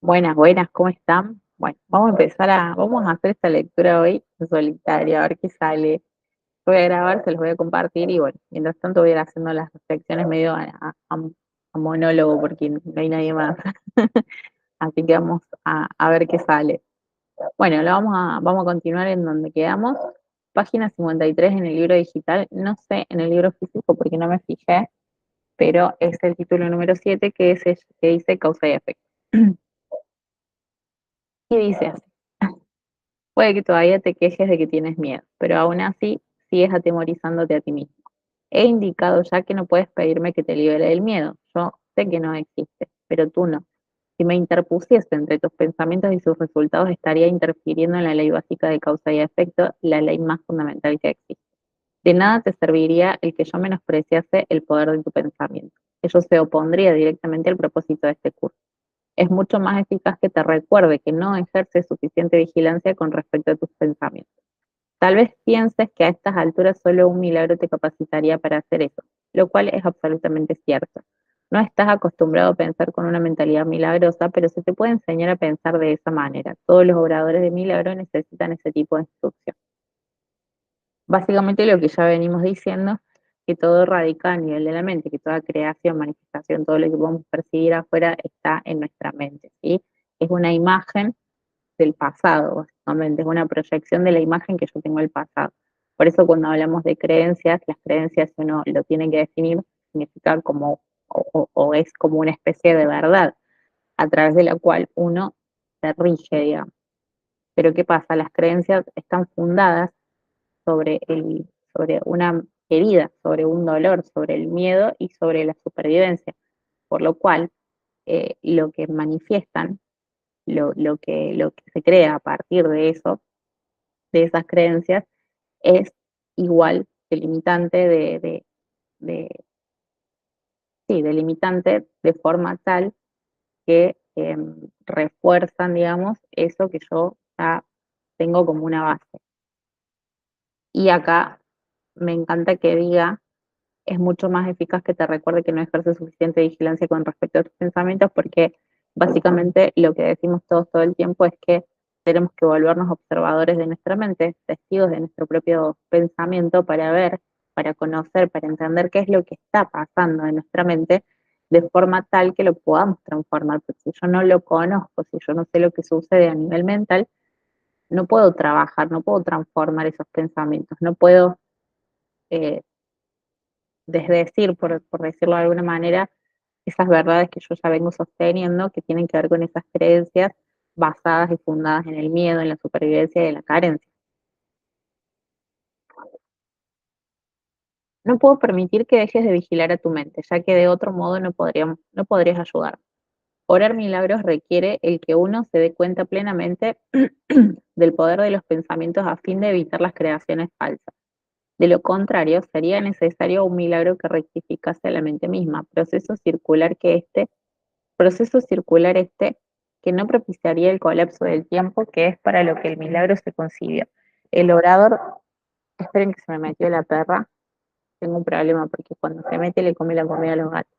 Buenas, buenas, ¿cómo están? Bueno, vamos a hacer esta lectura hoy en solitario, a ver qué sale. Voy a grabar, se los voy a compartir y bueno, mientras tanto voy a ir haciendo las reflexiones medio a monólogo porque no hay nadie más. Así que vamos a ver qué sale. Bueno, vamos a continuar en donde quedamos. Página 53 en el libro digital, no sé en el libro físico porque no me fijé, pero es el título número 7 que dice causa y efecto. Y dice así. Puede que todavía te quejes de que tienes miedo, pero aún así sigues atemorizándote a ti mismo. He indicado ya que no puedes pedirme que te libere del miedo. Yo sé que no existe, pero tú no. Si me interpusiese entre tus pensamientos y sus resultados, estaría interfiriendo en la ley básica de causa y efecto, la ley más fundamental que existe. De nada te serviría el que yo menospreciase el poder de tu pensamiento. Ello se opondría directamente al propósito de este curso. Es mucho más eficaz que te recuerde que no ejerces suficiente vigilancia con respecto a tus pensamientos. Tal vez pienses que a estas alturas solo un milagro te capacitaría para hacer eso, lo cual es absolutamente cierto. No estás acostumbrado a pensar con una mentalidad milagrosa, pero se te puede enseñar a pensar de esa manera. Todos los obradores de milagro necesitan ese tipo de instrucción. Básicamente lo que ya venimos diciendo, que todo radica a nivel de la mente, que toda creación, manifestación, todo lo que podemos percibir afuera está en nuestra mente, ¿sí? Es una imagen del pasado, básicamente, es una proyección de la imagen que yo tengo del pasado. Por eso cuando hablamos de creencias, las creencias uno lo tiene que definir, significa como, o es como una especie de verdad, a través de la cual uno se rige, digamos. Pero ¿qué pasa? Las creencias están fundadas sobre, sobre una herida, sobre un dolor, sobre el miedo y sobre la supervivencia, por lo cual lo que manifiestan, lo que se crea a partir de eso, de esas creencias, es igual delimitante de, sí, delimitante de forma tal que refuerzan, digamos, eso que yo ya tengo como una base. Y acá me encanta que diga es mucho más eficaz que te recuerde que no ejerce suficiente vigilancia con respecto a tus pensamientos, porque básicamente lo que decimos todos todo el tiempo es que tenemos que volvernos observadores de nuestra mente, testigos de nuestro propio pensamiento para ver, para conocer, para entender qué es lo que está pasando en nuestra mente de forma tal que lo podamos transformar, porque si yo no lo conozco, si yo no sé lo que sucede a nivel mental, no puedo trabajar, no puedo transformar esos pensamientos, no puedo eh, desdecir, por decirlo de alguna manera, esas verdades que yo ya vengo sosteniendo, que tienen que ver con esas creencias basadas y fundadas en el miedo, en la supervivencia y en la carencia. No puedo permitir que dejes de vigilar a tu mente, ya que de otro modo no podrías ayudar. Orar milagros requiere el que uno se dé cuenta plenamente del poder de los pensamientos a fin de evitar las creaciones falsas. De lo contrario, sería necesario un milagro que rectificase a la mente misma, proceso circular este que no propiciaría el colapso del tiempo, que es para lo que el milagro se concibió. El orador, esperen que se me metió la perra, tengo un problema porque cuando se mete le come la comida a los gatos.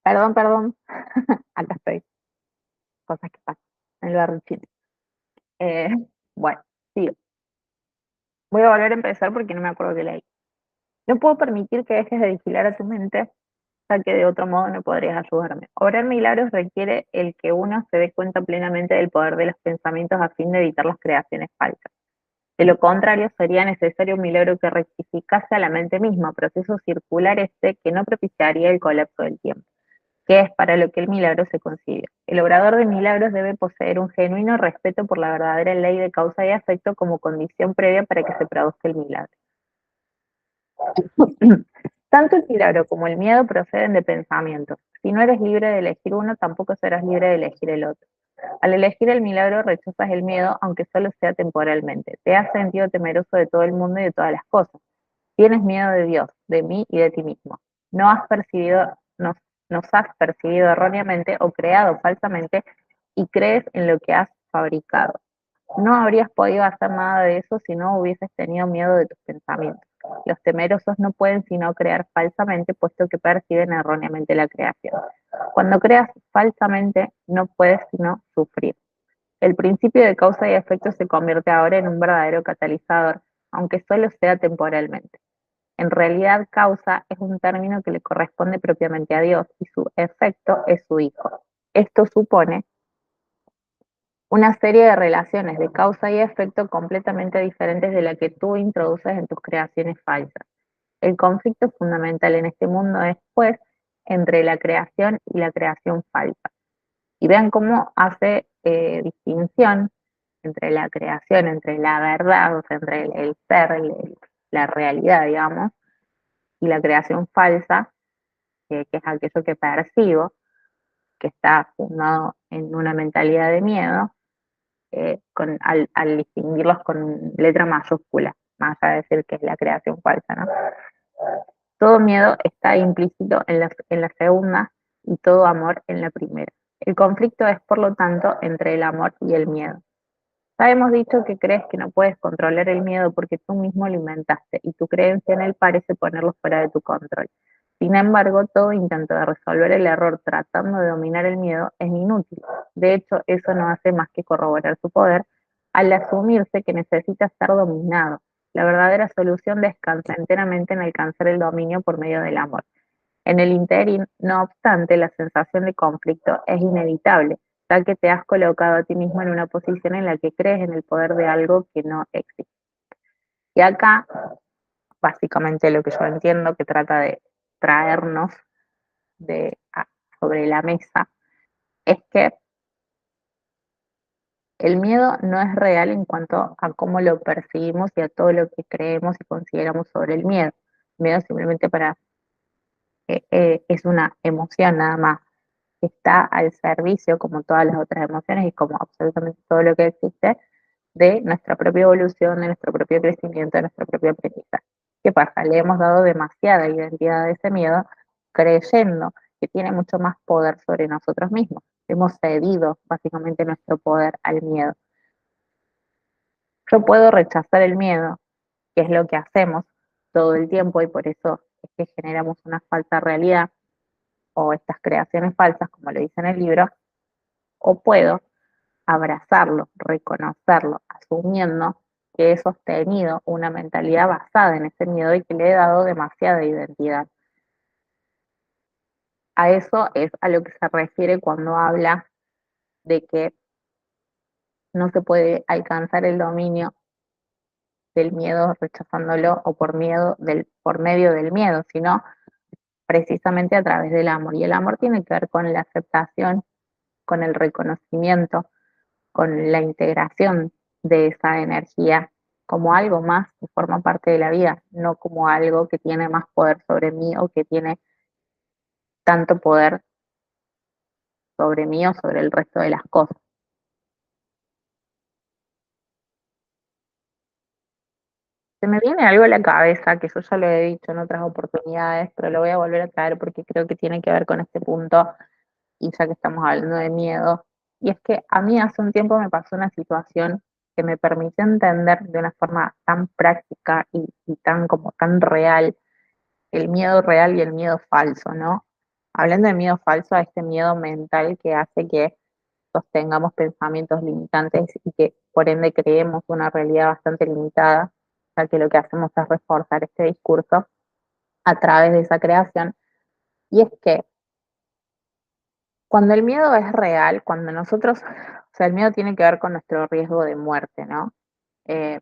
Perdón, perdón, acá estoy, cosas que pasan en el barrio chino. Eh, bueno, sí, voy a volver a empezar porque no me acuerdo qué leí. No puedo permitir que dejes de vigilar a tu mente, ya que de otro modo no podrías ayudarme. Obrar milagros requiere el que uno se dé cuenta plenamente del poder de los pensamientos a fin de evitar las creaciones falsas. De lo contrario, sería necesario un milagro que rectificase a la mente misma, proceso circular este que no propiciaría el colapso del tiempo. que es para lo que el milagro se concibió. El obrador de milagros debe poseer un genuino respeto por la verdadera ley de causa y efecto como condición previa para que se produzca el milagro. Tanto el milagro como el miedo proceden de pensamientos. Si no eres libre de elegir uno, tampoco serás libre de elegir el otro. Al elegir el milagro, rechazas el miedo, aunque solo sea temporalmente. Te has sentido temeroso de todo el mundo y de todas las cosas. Tienes miedo de Dios, de mí y de ti mismo. No has percibido, nos has percibido erróneamente o creado falsamente y crees en lo que has fabricado. No habrías podido hacer nada de eso si no hubieses tenido miedo de tus pensamientos. Los temerosos no pueden sino crear falsamente, puesto que perciben erróneamente la creación. Cuando creas falsamente, no puedes sino sufrir. El principio de causa y efecto se convierte ahora en un verdadero catalizador, aunque solo sea temporalmente. En realidad, causa es un término que le corresponde propiamente a Dios y su efecto es su Hijo. Esto supone una serie de relaciones de causa y efecto completamente diferentes de la que tú introduces en tus creaciones falsas. El conflicto fundamental en este mundo es, pues, entre la creación y la creación falsa. Y vean cómo hace distinción entre la creación, entre la verdad, o sea, entre el ser, la realidad, digamos, y la creación falsa, que es aquello que percibo, que está fundado en una mentalidad de miedo, al distinguirlos con letra mayúscula, más allá de decir que es la creación falsa, ¿no? Todo miedo está implícito en la segunda y todo amor en la primera. El conflicto es, por lo tanto, entre el amor y el miedo. Ya hemos dicho que crees que no puedes controlar el miedo porque tú mismo lo inventaste y tu creencia en él parece ponerlo fuera de tu control. Sin embargo, todo intento de resolver el error tratando de dominar el miedo es inútil. De hecho, eso no hace más que corroborar su poder al asumirse que necesita ser dominado. La verdadera solución descansa enteramente en alcanzar el dominio por medio del amor. En el interín, no obstante, la sensación de conflicto es inevitable, ya que te has colocado a ti mismo en una posición en la que crees en el poder de algo que no existe. Y acá, básicamente lo que yo entiendo que trata de traernos sobre la mesa es que el miedo no es real en cuanto a cómo lo percibimos y a todo lo que creemos y consideramos sobre el miedo. El miedo simplemente es una emoción nada más, está al servicio, como todas las otras emociones y como absolutamente todo lo que existe, de nuestra propia evolución, de nuestro propio crecimiento, de nuestro propio aprendizaje. ¿Qué pasa? Le hemos dado demasiada identidad a ese miedo, creyendo que tiene mucho más poder sobre nosotros mismos. Hemos cedido básicamente nuestro poder al miedo. Yo puedo rechazar el miedo, que es lo que hacemos todo el tiempo y por eso es que generamos una falsa realidad o estas creaciones falsas, como lo dice en el libro, o puedo abrazarlo, reconocerlo, asumiendo que he sostenido una mentalidad basada en ese miedo y que le he dado demasiada identidad. A eso es a lo que se refiere cuando habla de que no se puede alcanzar el dominio del miedo rechazándolo o por medio del miedo, sino precisamente a través del amor. Y el amor tiene que ver con la aceptación, con el reconocimiento, con la integración de esa energía como algo más que forma parte de la vida, no como algo que tiene más poder sobre mí o que tiene tanto poder sobre mí o sobre el resto de las cosas. Se me viene algo a la cabeza que yo ya lo he dicho en otras oportunidades, pero lo voy a volver a traer porque creo que tiene que ver con este punto y ya que estamos hablando de miedo. Y es que a mí hace un tiempo me pasó una situación que me permitió entender de una forma tan práctica y tan como tan real el miedo real y el miedo falso, ¿no? Hablando de miedo falso, a este miedo mental que hace que sostengamos pensamientos limitantes y que por ende creemos una realidad bastante limitada, ya que lo que hacemos es reforzar este discurso a través de esa creación. Y es que cuando el miedo es real, cuando nosotros, o sea, el miedo tiene que ver con nuestro riesgo de muerte, ¿no? Eh,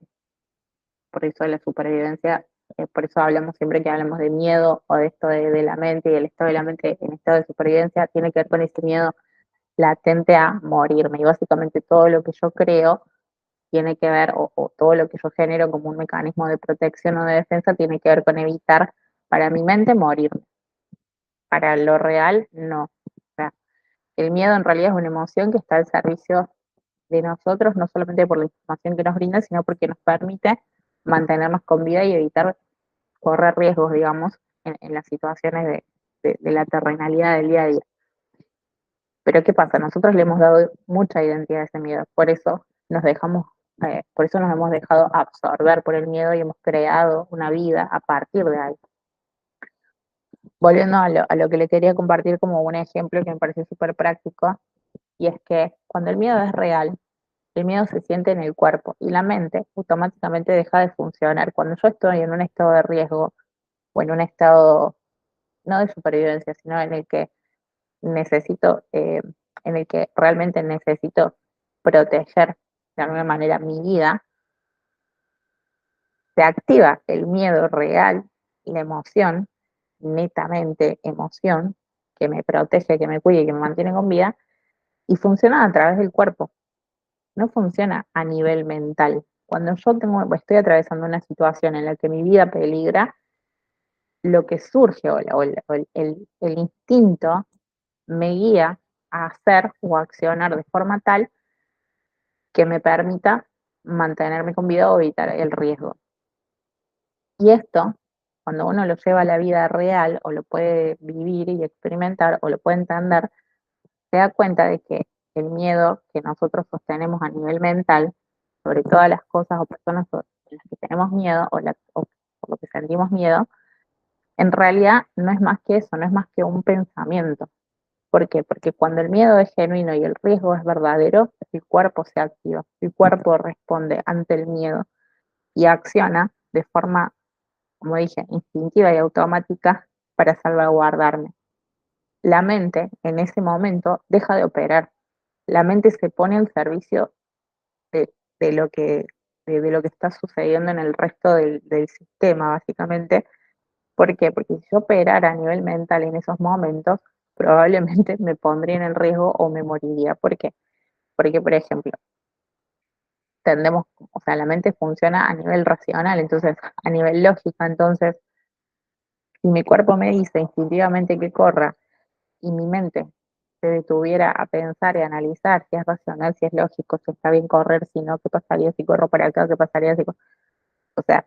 por eso la supervivencia por eso hablamos siempre que hablamos de miedo o de esto de la mente y el estado de la mente en estado de supervivencia, tiene que ver con ese miedo latente a morirme. Y básicamente todo lo que yo creo tiene que ver, o todo lo que yo genero como un mecanismo de protección o de defensa, tiene que ver con evitar para mi mente morirme. Para lo real, no. O sea, el miedo en realidad es una emoción que está al servicio de nosotros, no solamente por la información que nos brinda, sino porque nos permite mantenernos con vida y evitar correr riesgos, digamos, en las situaciones de la terrenalidad del día a día. Pero ¿qué pasa? Nosotros le hemos dado mucha identidad a ese miedo, por eso nos hemos dejado absorber por el miedo y hemos creado una vida a partir de ahí. Volviendo a lo que le quería compartir como un ejemplo que me parece súper práctico, y es que cuando el miedo es real, el miedo se siente en el cuerpo y la mente automáticamente deja de funcionar. Cuando yo estoy en un estado de riesgo o en un estado no de supervivencia, sino en el que necesito, en el que realmente necesito proteger de alguna manera mi vida, se activa el miedo real, la emoción, netamente emoción, que me protege, que me cuide, que me mantiene con vida, y funciona a través del cuerpo, no funciona a nivel mental. Cuando yo estoy atravesando una situación en la que mi vida peligra, lo que surge o el instinto me guía a hacer o a accionar de forma tal que me permita mantenerme con vida o evitar el riesgo. Y esto, cuando uno lo lleva a la vida real o lo puede vivir y experimentar o lo puede entender, se da cuenta de que el miedo que nosotros sostenemos a nivel mental sobre todas las cosas o personas en las que tenemos miedo o por lo que sentimos miedo, en realidad no es más que eso, no es más que un pensamiento. ¿Por qué? Porque cuando el miedo es genuino y el riesgo es verdadero, el cuerpo se activa, el cuerpo responde ante el miedo y acciona de forma, como dije, instintiva y automática para salvaguardarme. La mente en ese momento deja de operar, la mente se pone al servicio de, de lo que, de lo que está sucediendo en el resto del sistema, básicamente. ¿Por qué? Porque si yo operara a nivel mental en esos momentos, probablemente me pondría en el riesgo o me moriría. ¿Por qué? Porque, por ejemplo, o sea, la mente funciona a nivel racional, entonces, a nivel lógica, entonces, si mi cuerpo me dice instintivamente que corra y mi mente se detuviera a pensar y analizar si es racional, si es lógico, si está bien correr, si no, qué pasaría si corro para acá, qué pasaría si... O sea,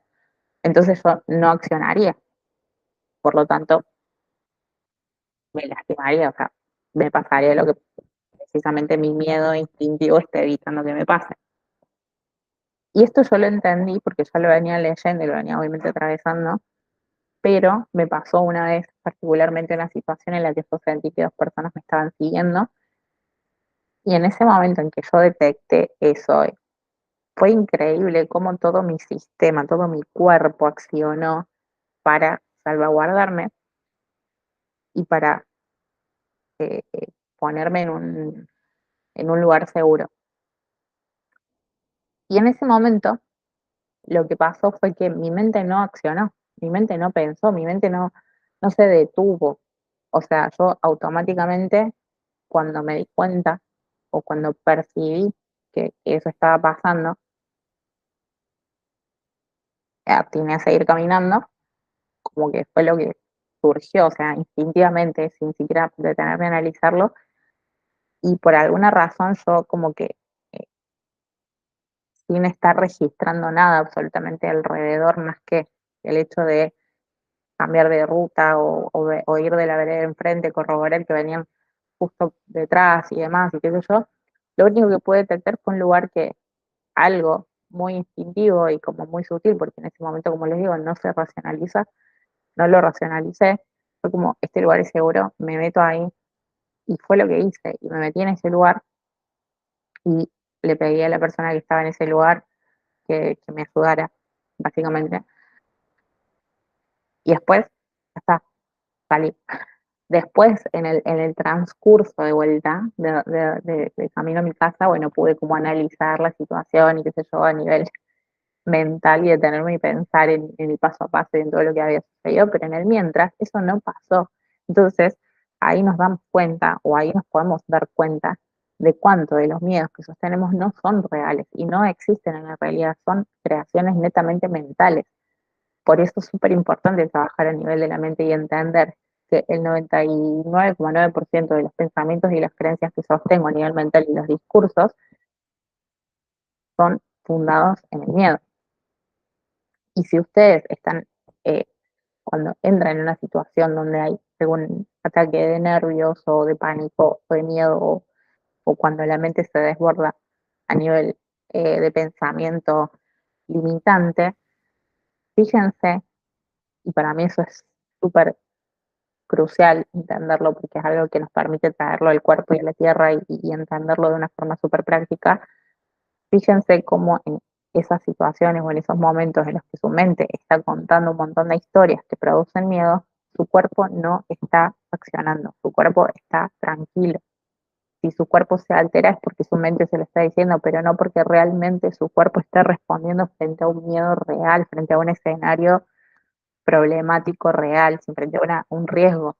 entonces yo no accionaría, por lo tanto, me lastimaría, o sea, me pasaría lo que precisamente mi miedo instintivo está evitando que me pase. Y esto yo lo entendí porque ya lo venía leyendo y lo venía obviamente atravesando, pero me pasó una vez particularmente una situación en la que yo sentí que dos personas me estaban siguiendo y en ese momento en que yo detecté eso, fue increíble cómo todo mi sistema, todo mi cuerpo accionó para salvaguardarme y para ponerme en un lugar seguro. Y en ese momento lo que pasó fue que mi mente no accionó, mi mente no pensó, mi mente no se detuvo. O sea, yo automáticamente, cuando me di cuenta o cuando percibí que eso estaba pasando, atiné a seguir caminando, como que fue lo que surgió, o sea, instintivamente, sin siquiera detenerme a analizarlo, y por alguna razón yo como que eh, sin estar registrando nada absolutamente alrededor, más que el hecho de cambiar de ruta o ir de la vereda enfrente, corroborar que venían justo detrás y demás, y qué sé yo, lo único que pude detectar fue un lugar que algo muy instintivo y como muy sutil, porque en ese momento, como les digo, no se racionaliza, no lo racionalicé, fue como, este lugar es seguro, me meto ahí, y fue lo que hice, y me metí en ese lugar y le pedí a la persona que estaba en ese lugar que me ayudara, básicamente, y después, ya está, salí. Después, en el transcurso de vuelta, de camino a mi casa, bueno, pude como analizar la situación y qué sé yo, a nivel mental y detenerme y pensar en el paso a paso y en todo lo que había sucedido, pero en el mientras eso no pasó. Entonces, ahí nos damos cuenta o ahí nos podemos dar cuenta de cuánto de los miedos que sostenemos no son reales y no existen en la realidad, son creaciones netamente mentales. Por eso es súper importante trabajar a nivel de la mente y entender que el 99,9% de los pensamientos y las creencias que sostengo a nivel mental y los discursos son fundados en el miedo. Y si ustedes están, eh, cuando entran en una situación donde hay algún ataque de nervios o de pánico o de miedo o cuando la mente se desborda a nivel de pensamiento limitante, fíjense, y para mí eso es súper crucial entenderlo porque es algo que nos permite traerlo al cuerpo y a la tierra y entenderlo de una forma súper práctica. Fíjense cómo en esas situaciones o en esos momentos en los que su mente está contando un montón de historias que producen miedo, su cuerpo no está accionando, su cuerpo está tranquilo. Si su cuerpo se altera es porque su mente se lo está diciendo, pero no porque realmente su cuerpo esté respondiendo frente a un miedo real, frente a un escenario problemático real, frente a un riesgo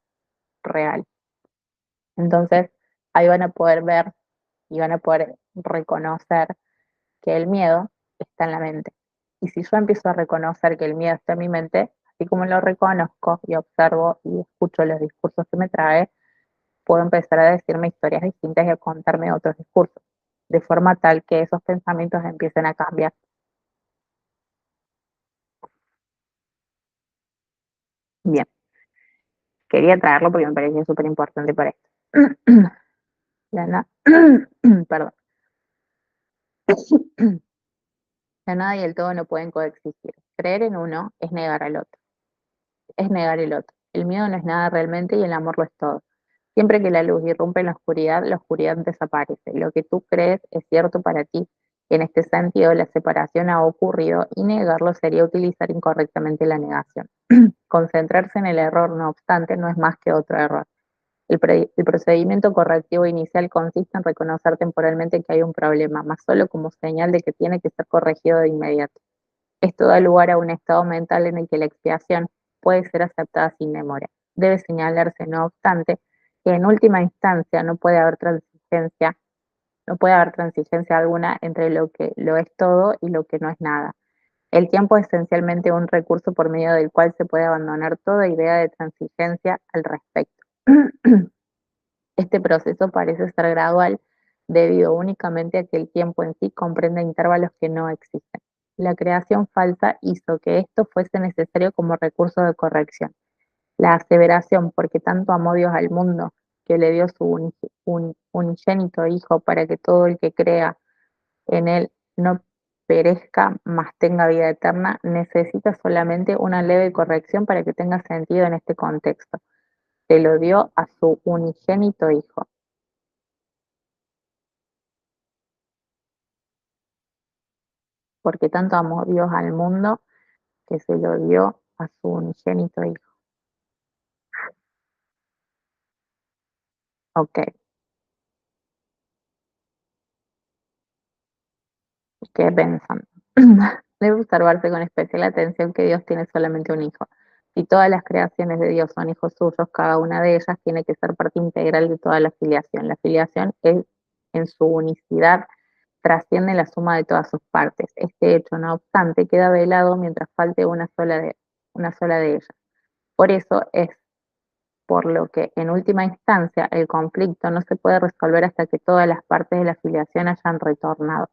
real. Entonces, ahí van a poder ver y van a poder reconocer que el miedo está en la mente. Y si yo empiezo a reconocer que el miedo está en mi mente, así como lo reconozco y observo y escucho los discursos que me trae, puedo empezar a decirme historias distintas y a contarme otros discursos, de forma tal que esos pensamientos empiecen a cambiar. Bien, quería traerlo porque me parecía súper importante para esto. La Perdón. La nada y el todo no pueden coexistir. Creer en uno es negar al otro. Es negar el otro. El miedo no es nada realmente y el amor lo es todo. Siempre que la luz irrumpe en la oscuridad desaparece. Lo que tú crees es cierto para ti. En este sentido, la separación ha ocurrido y negarlo sería utilizar incorrectamente la negación. Concentrarse en el error, no obstante, no es más que otro error. El procedimiento correctivo inicial consiste en reconocer temporalmente que hay un problema, más solo como señal de que tiene que ser corregido de inmediato. Esto da lugar a un estado mental en el que la expiación puede ser aceptada sin demora. Debe señalarse, no obstante, que en última instancia no puede haber transigencia alguna entre lo que lo es todo y lo que no es nada. El tiempo es esencialmente un recurso por medio del cual se puede abandonar toda idea de transigencia al respecto. Este proceso parece ser gradual debido únicamente a que el tiempo en sí comprende intervalos que no existen. La creación falsa hizo que esto fuese necesario como recurso de corrección. La aseveración, porque tanto amó Dios al mundo, que le dio su unigénito Hijo para que todo el que crea en él no perezca, mas tenga vida eterna, necesita solamente una leve corrección para que tenga sentido en este contexto. Se lo dio a su unigénito Hijo. Porque tanto amó Dios al mundo que se lo dio a su unigénito Hijo. Ok, ¿qué pensando? Debe observarse con especial atención que Dios tiene solamente un hijo. Si todas las creaciones de Dios son hijos suyos, cada una de ellas tiene que ser parte integral de toda la filiación. La filiación es, en su unicidad, trasciende la suma de todas sus partes. Este hecho, no obstante, queda velado mientras falte una sola de ellas. Por eso es por lo que, en última instancia, el conflicto no se puede resolver hasta que todas las partes de la filiación hayan retornado.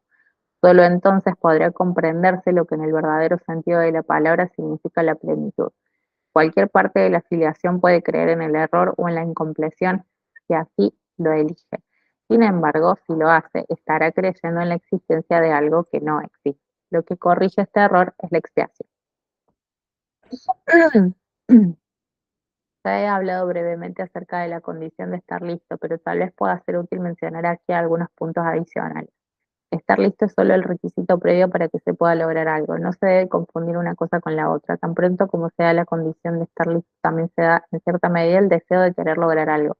Solo entonces podría comprenderse lo que en el verdadero sentido de la palabra significa la plenitud. Cualquier parte de la filiación puede creer en el error o en la incompleción si así lo elige. Sin embargo, si lo hace, estará creyendo en la existencia de algo que no existe. Lo que corrige este error es la expiación. Ya he hablado brevemente acerca de la condición de estar listo, pero tal vez pueda ser útil mencionar aquí algunos puntos adicionales. Estar listo es solo el requisito previo para que se pueda lograr algo. No se debe confundir una cosa con la otra. Tan pronto como se da la condición de estar listo, también se da en cierta medida el deseo de querer lograr algo.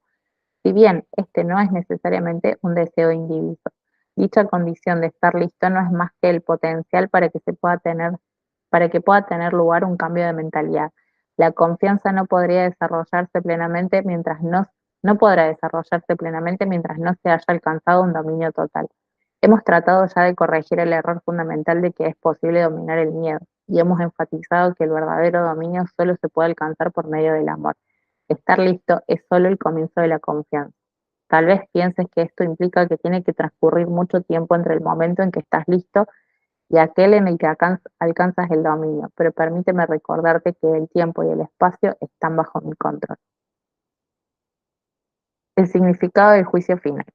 Si bien este no es necesariamente un deseo indiviso. Dicha condición de estar listo no es más que el potencial para que pueda tener lugar un cambio de mentalidad. La confianza no podría desarrollarse plenamente no podrá desarrollarse plenamente mientras no se haya alcanzado un dominio total. Hemos tratado ya de corregir el error fundamental de que es posible dominar el miedo, y hemos enfatizado que el verdadero dominio solo se puede alcanzar por medio del amor. Estar listo es solo el comienzo de la confianza. Tal vez pienses que esto implica que tiene que transcurrir mucho tiempo entre el momento en que estás listo y aquel en el que alcanzas el dominio, pero permíteme recordarte que el tiempo y el espacio están bajo mi control. El significado del juicio final.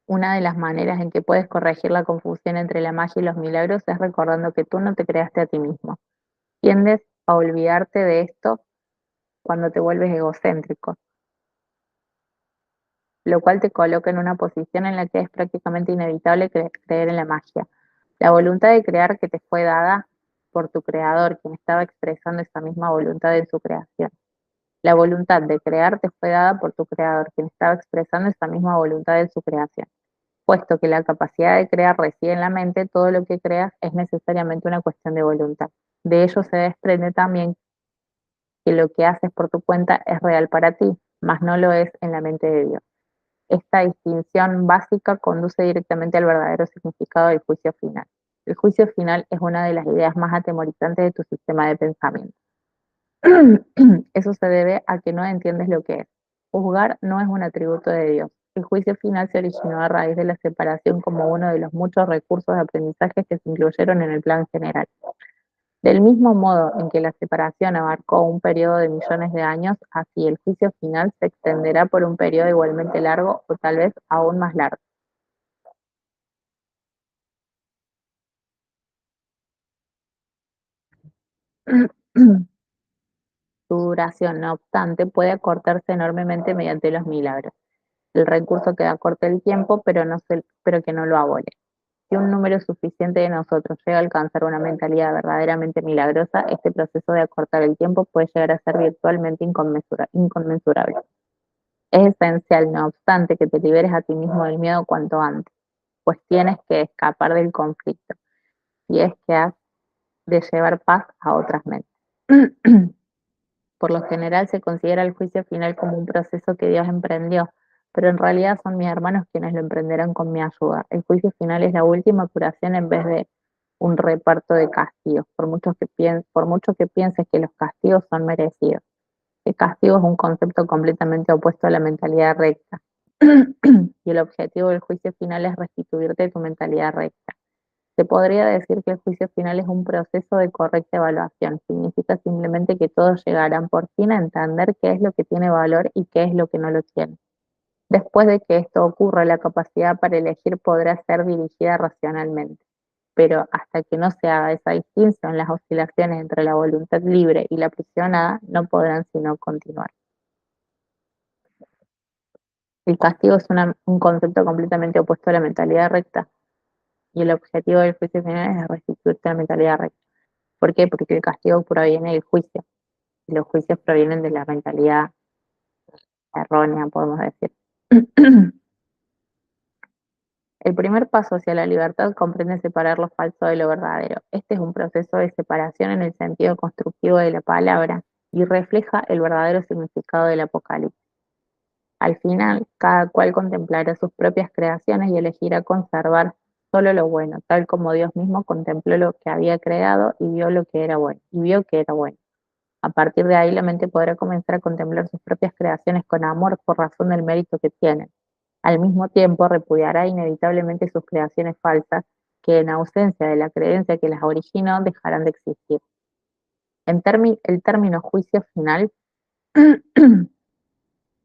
Una de las maneras en que puedes corregir la confusión entre la magia y los milagros es recordando que tú no te creaste a ti mismo. Tiendes a olvidarte de esto cuando te vuelves egocéntrico, lo cual te coloca en una posición en la que es prácticamente inevitable creer en la magia. La voluntad de crear que te fue dada por tu creador, quien estaba expresando esa misma voluntad en su creación. La voluntad de crear te fue dada por tu creador, quien estaba expresando esa misma voluntad en su creación. Puesto que la capacidad de crear reside en la mente, todo lo que creas es necesariamente una cuestión de voluntad. De ello se desprende también que lo que haces por tu cuenta es real para ti, mas no lo es en la mente de Dios. Esta distinción básica conduce directamente al verdadero significado del juicio final. El juicio final es una de las ideas más atemorizantes de tu sistema de pensamiento. Eso se debe a que no entiendes lo que es. Juzgar no es un atributo de Dios. El juicio final se originó a raíz de la separación como uno de los muchos recursos de aprendizaje que se incluyeron en el plan general. Del mismo modo en que la separación abarcó un periodo de millones de años, así el juicio final se extenderá por un periodo igualmente largo o tal vez aún más largo. Su duración, no obstante, puede acortarse enormemente mediante los milagros, el recurso que acorta el tiempo, pero que no lo abole. Si un número suficiente de nosotros llega a alcanzar una mentalidad verdaderamente milagrosa, este proceso de acortar el tiempo puede llegar a ser virtualmente inconmensurable. Es esencial, no obstante, que te liberes a ti mismo del miedo cuanto antes, pues tienes que escapar del conflicto, y es que has de llevar paz a otras mentes. Por lo general se considera el juicio final como un proceso que Dios emprendió, pero en realidad son mis hermanos quienes lo emprenderán con mi ayuda. El juicio final es la última curación en vez de un reparto de castigos, por mucho que pienses que los castigos son merecidos. El castigo es un concepto completamente opuesto a la mentalidad recta. Y el objetivo del juicio final es restituirte tu mentalidad recta. Se podría decir que el juicio final es un proceso de correcta evaluación. Significa simplemente que todos llegarán por fin a entender qué es lo que tiene valor y qué es lo que no lo tiene. Después de que esto ocurra, la capacidad para elegir podrá ser dirigida racionalmente. Pero hasta que no se haga esa distinción, las oscilaciones entre la voluntad libre y la aprisionada no podrán sino continuar. El castigo es un concepto completamente opuesto a la mentalidad recta, y el objetivo del juicio final es restituirte a la mentalidad recta. ¿Por qué? Porque el castigo proviene del juicio, y los juicios provienen de la mentalidad errónea, podemos decir. El primer paso hacia la libertad comprende separar lo falso de lo verdadero. Este es un proceso de separación en el sentido constructivo de la palabra y refleja el verdadero significado del Apocalipsis. Al final, cada cual contemplará sus propias creaciones y elegirá conservar solo lo bueno, tal como Dios mismo contempló lo que había creado y vio lo que era bueno, y vio que era bueno. A partir de ahí, la mente podrá comenzar a contemplar sus propias creaciones con amor por razón del mérito que tienen. Al mismo tiempo, repudiará inevitablemente sus creaciones falsas, que en ausencia de la creencia que las originó, dejarán de existir. El término juicio final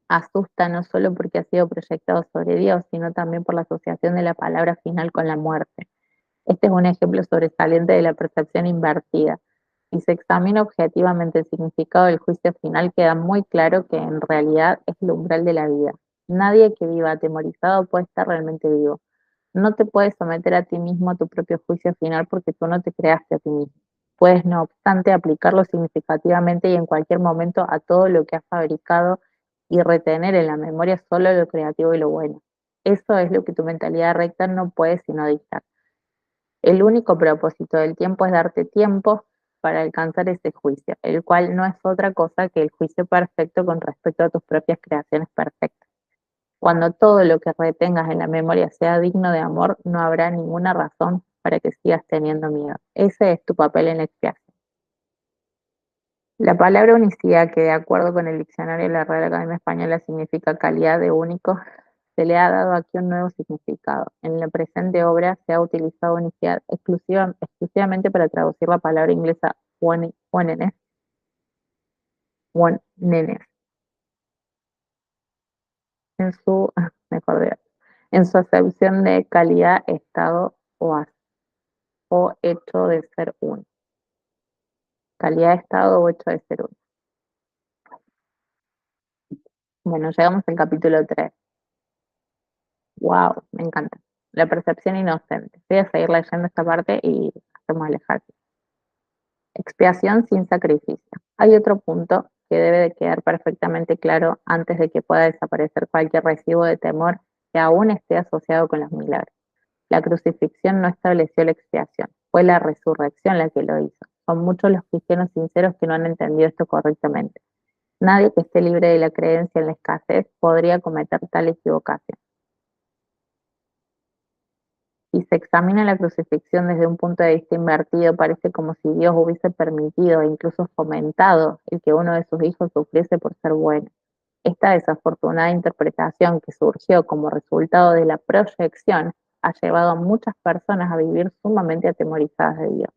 asusta no solo porque ha sido proyectado sobre Dios, sino también por la asociación de la palabra final con la muerte. Este es un ejemplo sobresaliente de la percepción invertida. Si se examina objetivamente el significado del juicio final, queda muy claro que en realidad es el umbral de la vida. Nadie que viva atemorizado puede estar realmente vivo. No te puedes someter a ti mismo a tu propio juicio final porque tú no te creaste a ti mismo. Puedes, no obstante, aplicarlo significativamente y en cualquier momento a todo lo que has fabricado y retener en la memoria solo lo creativo y lo bueno. Eso es lo que tu mentalidad recta no puede sino dictar. El único propósito del tiempo es darte tiempo para alcanzar ese juicio, el cual no es otra cosa que el juicio perfecto con respecto a tus propias creaciones perfectas. Cuando todo lo que retengas en la memoria sea digno de amor, no habrá ninguna razón para que sigas teniendo miedo. Ese es tu papel en la expiación. La palabra unicidad, que de acuerdo con el diccionario de la Real Academia Española significa calidad de único, se le ha dado aquí un nuevo significado. En la presente obra se ha utilizado unicidad exclusivamente para traducir la palabra inglesa oneness, oneness, en su, me acordé, en su acepción de calidad, estado o hecho de ser uno. Calidad, estado o hecho de ser uno. Bueno, llegamos al capítulo 3. Wow, me encanta. La percepción inocente. Voy a seguir leyendo esta parte y hacemos el ejercicio. Expiación sin sacrificio. Hay otro punto que debe de quedar perfectamente claro antes de que pueda desaparecer cualquier residuo de temor que aún esté asociado con los milagros. La crucifixión no estableció la expiación, fue la resurrección la que lo hizo. Son muchos los cristianos sinceros que no han entendido esto correctamente. Nadie que esté libre de la creencia en la escasez podría cometer tal equivocación. Si se examina la crucifixión desde un punto de vista invertido, parece como si Dios hubiese permitido e incluso fomentado el que uno de sus hijos sufriese por ser bueno. Esta desafortunada interpretación que surgió como resultado de la proyección ha llevado a muchas personas a vivir sumamente atemorizadas de Dios.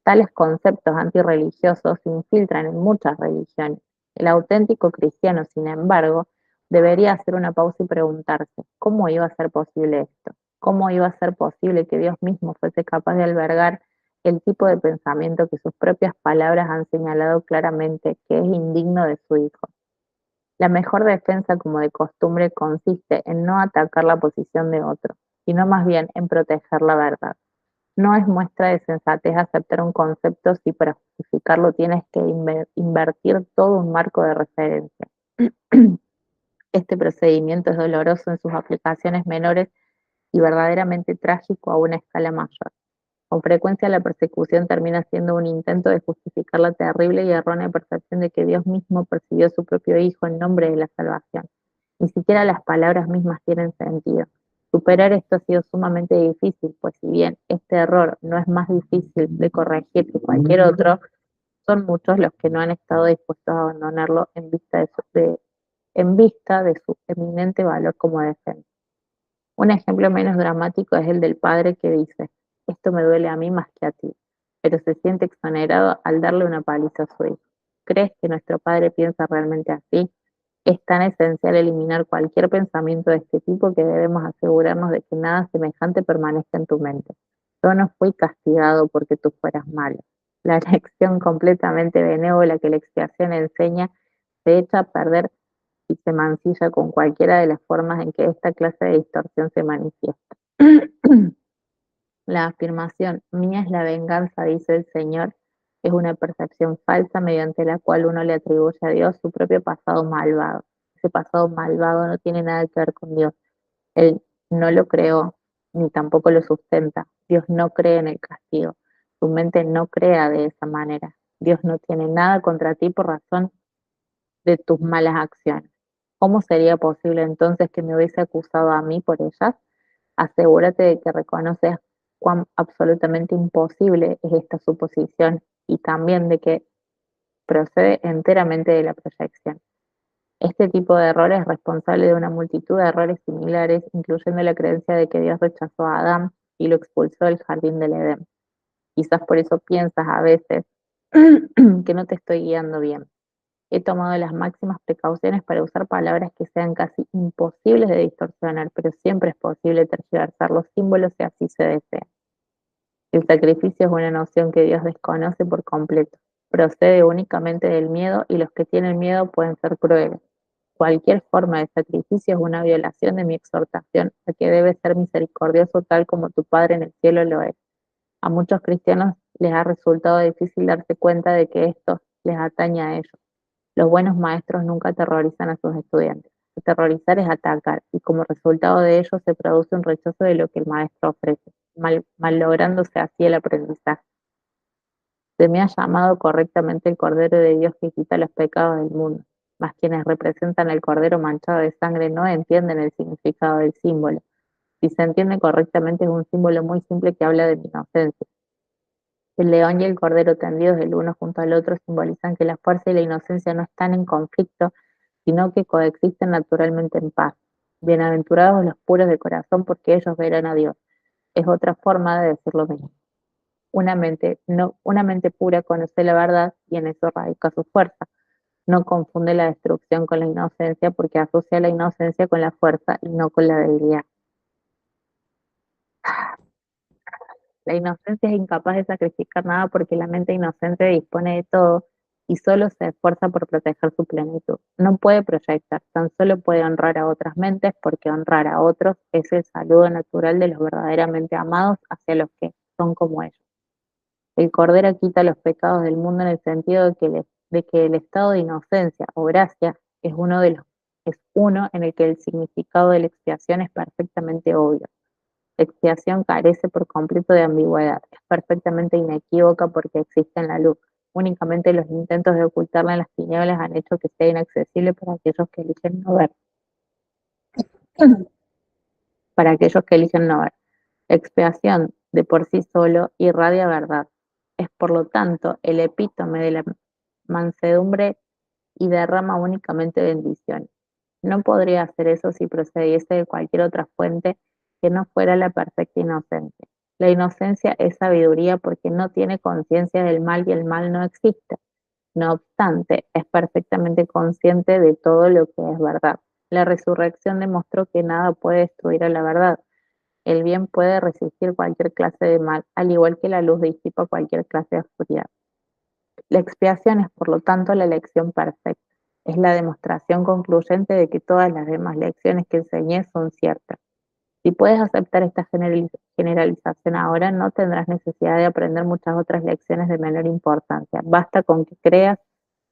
Tales conceptos antirreligiosos se infiltran en muchas religiones. El auténtico cristiano, sin embargo, debería hacer una pausa y preguntarse, ¿cómo iba a ser posible esto? ¿Cómo iba a ser posible que Dios mismo fuese capaz de albergar el tipo de pensamiento que sus propias palabras han señalado claramente que es indigno de su Hijo? La mejor defensa, como de costumbre, consiste en no atacar la posición de otro, sino más bien en proteger la verdad. No es muestra de sensatez aceptar un concepto si para justificarlo tienes que invertir todo un marco de referencia. Este procedimiento es doloroso en sus aplicaciones menores y verdaderamente trágico a una escala mayor. Con frecuencia la persecución termina siendo un intento de justificar la terrible y errónea percepción de que Dios mismo persiguió a su propio Hijo en nombre de la salvación. Ni siquiera las palabras mismas tienen sentido. Superar esto ha sido sumamente difícil, pues si bien este error no es más difícil de corregir que cualquier otro, son muchos los que no han estado dispuestos a abandonarlo en vista de su eminente valor como defensa. Un ejemplo menos dramático es el del padre que dice, esto me duele a mí más que a ti, pero se siente exonerado al darle una paliza a su hijo. ¿Crees que nuestro padre piensa realmente así? Es tan esencial eliminar cualquier pensamiento de este tipo que debemos asegurarnos de que nada semejante permanezca en tu mente. Yo no fui castigado porque tú fueras malo. La lección completamente benévola que la expiación enseña se echa a perder y se mancilla con cualquiera de las formas en que esta clase de distorsión se manifiesta. La afirmación "mía es la venganza", dice el Señor, es una percepción falsa mediante la cual uno le atribuye a Dios su propio pasado malvado. Ese pasado malvado no tiene nada que ver con Dios. Él no lo creó ni tampoco lo sustenta. Dios no cree en el castigo. Tu mente no crea de esa manera. Dios no tiene nada contra ti por razón de tus malas acciones. ¿Cómo sería posible entonces que me hubiese acusado a mí por ellas? Asegúrate de que reconoces cuán absolutamente imposible es esta suposición y también de que procede enteramente de la proyección. Este tipo de error es responsable de una multitud de errores similares, incluyendo la creencia de que Dios rechazó a Adán y lo expulsó del jardín del Edén. Quizás por eso piensas a veces que no te estoy guiando bien. He tomado las máximas precauciones para usar palabras que sean casi imposibles de distorsionar, pero siempre es posible tergiversar los símbolos si así se desea. El sacrificio es una noción que Dios desconoce por completo. Procede únicamente del miedo y los que tienen miedo pueden ser crueles. Cualquier forma de sacrificio es una violación de mi exhortación a que debes ser misericordioso tal como tu Padre en el cielo lo es. A muchos cristianos les ha resultado difícil darse cuenta de que esto les atañe a ellos. Los buenos maestros nunca aterrorizan a sus estudiantes. Aterrorizar es atacar, y como resultado de ello se produce un rechazo de lo que el maestro ofrece, malográndose así el aprendizaje. Se me ha llamado correctamente el Cordero de Dios que quita los pecados del mundo, mas quienes representan el Cordero manchado de sangre no entienden el significado del símbolo. Si se entiende correctamente, es un símbolo muy simple que habla de mi inocencia. El león y el cordero tendidos el uno junto al otro simbolizan que la fuerza y la inocencia no están en conflicto, sino que coexisten naturalmente en paz. Bienaventurados los puros de corazón, porque ellos verán a Dios. Es otra forma de decir lo mismo. Una mente pura conoce la verdad y en eso radica su fuerza. No confunde la destrucción con la inocencia, porque asocia la inocencia con la fuerza y no con la debilidad. La inocencia es incapaz de sacrificar nada porque la mente inocente dispone de todo y solo se esfuerza por proteger su plenitud. No puede proyectar, tan solo puede honrar a otras mentes, porque honrar a otros es el saludo natural de los verdaderamente amados hacia los que son como ellos. El Cordero quita los pecados del mundo en el sentido de que el estado de inocencia o gracia es uno en el que el significado de la expiación es perfectamente obvio. La expiación carece por completo de ambigüedad, es perfectamente inequívoca porque existe en la luz. Únicamente los intentos de ocultarla en las tinieblas han hecho que sea inaccesible para aquellos que eligen no ver. Para aquellos que eligen no ver. La expiación de por sí solo irradia verdad. Es por lo tanto el epítome de la mansedumbre y derrama únicamente bendiciones. No podría hacer eso si procediese de cualquier otra fuente que no fuera la perfecta inocencia. La inocencia es sabiduría porque no tiene conciencia del mal y el mal no existe. No obstante, es perfectamente consciente de todo lo que es verdad. La resurrección demostró que nada puede destruir a la verdad. El bien puede resistir cualquier clase de mal, al igual que la luz disipa cualquier clase de oscuridad. La expiación es, por lo tanto, la lección perfecta. Es la demostración concluyente de que todas las demás lecciones que enseñé son ciertas. Si puedes aceptar esta generalización ahora, no tendrás necesidad de aprender muchas otras lecciones de menor importancia. Basta con que creas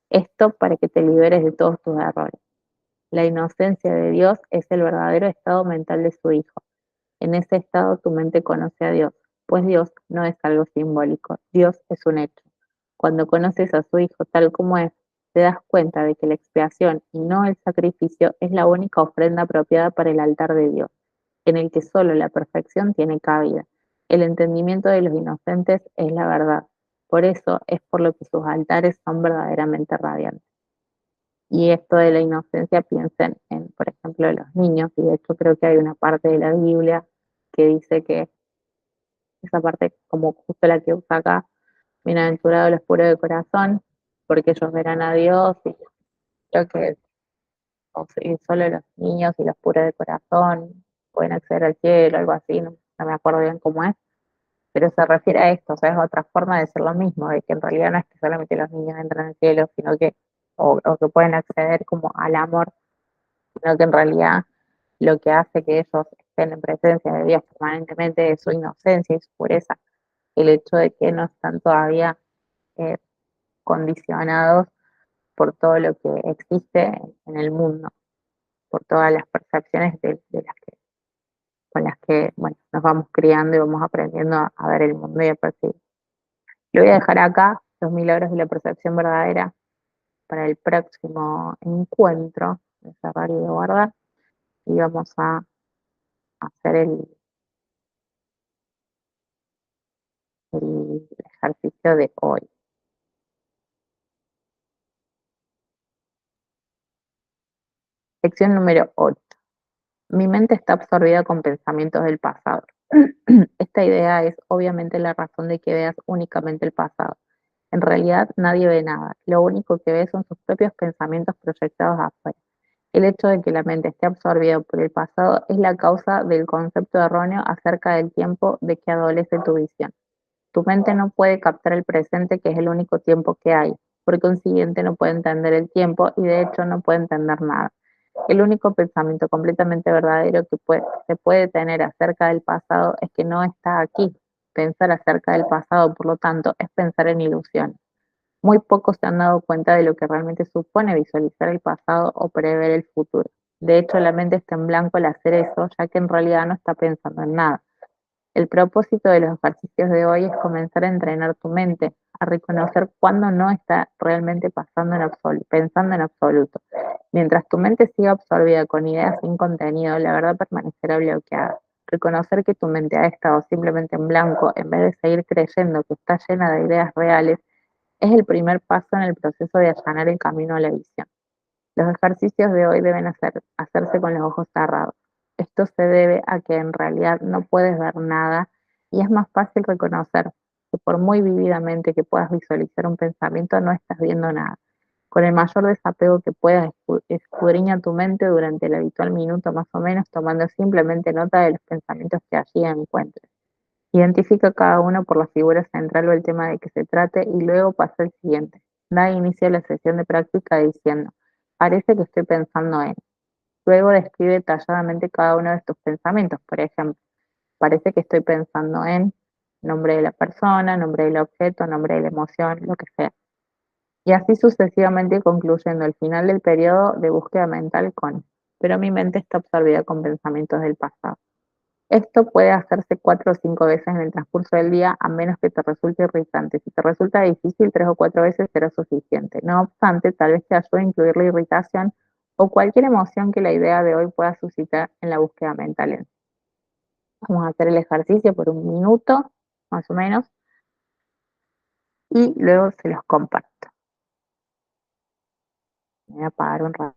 esto para que te liberes de todos tus errores. La inocencia de Dios es el verdadero estado mental de su Hijo. En ese estado tu mente conoce a Dios, pues Dios no es algo simbólico, Dios es un hecho. Cuando conoces a su Hijo tal como es, te das cuenta de que la expiación y no el sacrificio es la única ofrenda apropiada para el altar de Dios, en el que solo la perfección tiene cabida. El entendimiento de los inocentes es la verdad. Por eso es por lo que sus altares son verdaderamente radiantes. Y esto de la inocencia, piensen en, por ejemplo, los niños, y de hecho creo que hay una parte de la Biblia que dice que esa parte, como justo la que usa acá, bienaventurados los puros de corazón, porque ellos verán a Dios, y creo que solo los niños y los puros de corazón pueden acceder al cielo, algo así, no me acuerdo bien cómo es, pero se refiere a esto, o sea, es otra forma de decir lo mismo, de que en realidad no es que solamente los niños entran al cielo, sino que, o que pueden acceder como al amor, sino que en realidad lo que hace que ellos estén en presencia de Dios permanentemente es su inocencia y su pureza, el hecho de que no están todavía eh, condicionados por todo lo que existe en el mundo, por todas las percepciones de las que, con las que bueno, nos vamos criando y vamos aprendiendo a ver el mundo y a percibir. Lo voy a dejar acá, los milagros de la percepción verdadera, para el próximo encuentro de cerrar y de guardar, y vamos a hacer el ejercicio de hoy. Lección número 8. Mi mente está absorbida con pensamientos del pasado. Esta idea es obviamente la razón de que veas únicamente el pasado. En realidad nadie ve nada, lo único que ve son sus propios pensamientos proyectados afuera. El hecho de que la mente esté absorbida por el pasado es la causa del concepto erróneo acerca del tiempo de que adolece tu visión. Tu mente no puede captar el presente, que es el único tiempo que hay. Por consiguiente, no puede entender el tiempo y de hecho no puede entender nada. El único pensamiento completamente verdadero que se puede tener acerca del pasado es que no está aquí. Pensar acerca del pasado, por lo tanto, es pensar en ilusiones. Muy pocos se han dado cuenta de lo que realmente supone visualizar el pasado o prever el futuro. De hecho, la mente está en blanco al hacer eso, ya que en realidad no está pensando en nada. El propósito de los ejercicios de hoy es comenzar a entrenar tu mente, a reconocer cuándo no está realmente pensando en absoluto. Mientras tu mente siga absorbida con ideas sin contenido, la verdad permanecerá bloqueada. Reconocer que tu mente ha estado simplemente en blanco, en vez de seguir creyendo que está llena de ideas reales, es el primer paso en el proceso de allanar el camino a la visión. Los ejercicios de hoy deben hacerse con los ojos cerrados. Esto se debe a que en realidad no puedes ver nada y es más fácil reconocer que por muy vividamente que puedas visualizar un pensamiento, no estás viendo nada. Con el mayor desapego que puedas, escudriña tu mente durante el habitual minuto más o menos, tomando simplemente nota de los pensamientos que allí encuentres. Identifica cada uno por la figura central o el tema de que se trate y luego pasa al siguiente. Da inicio a la sesión de práctica diciendo, parece que estoy pensando en. Luego describe detalladamente cada uno de estos pensamientos. Por ejemplo, parece que estoy pensando en nombre de la persona, nombre del objeto, nombre de la emoción, lo que sea. Y así sucesivamente concluyendo el final del periodo de búsqueda mental con, pero mi mente está absorbida con pensamientos del pasado. Esto puede hacerse 4 o 5 veces en el transcurso del día, a menos que te resulte irritante. Si te resulta difícil, 3 o 4 veces será suficiente. No obstante, tal vez te ayude a incluir la irritación o cualquier emoción que la idea de hoy pueda suscitar en la búsqueda mental. Vamos a hacer el ejercicio por 1 minuto, más o menos, y luego se los comparto. Voy a apagar un rato.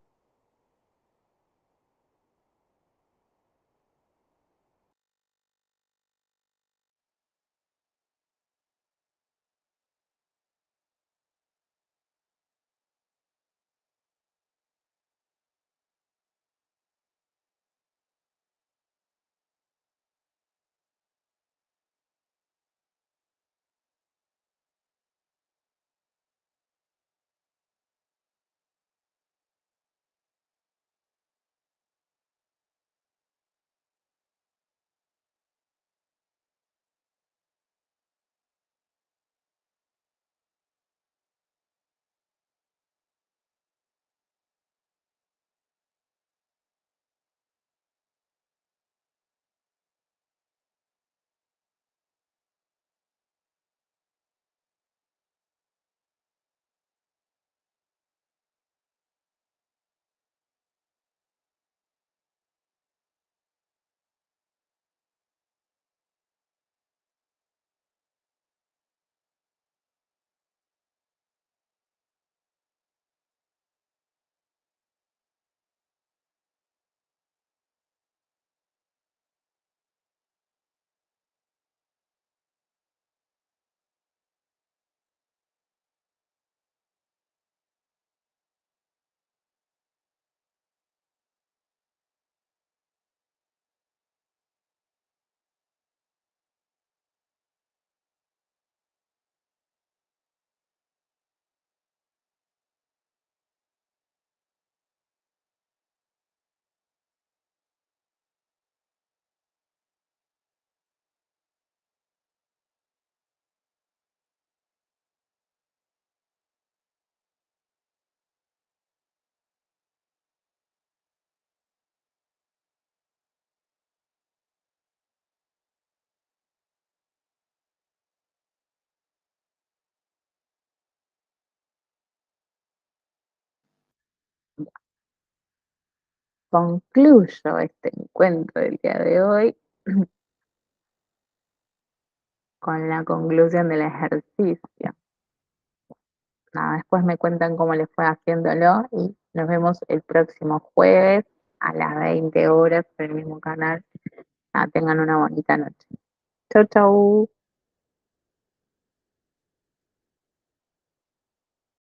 Concluyo este encuentro del día de hoy con la conclusión del ejercicio. Nada, después me cuentan cómo les fue haciéndolo y nos vemos el próximo jueves a las 20 horas por el mismo canal. Tengan una bonita noche. Chau, chau.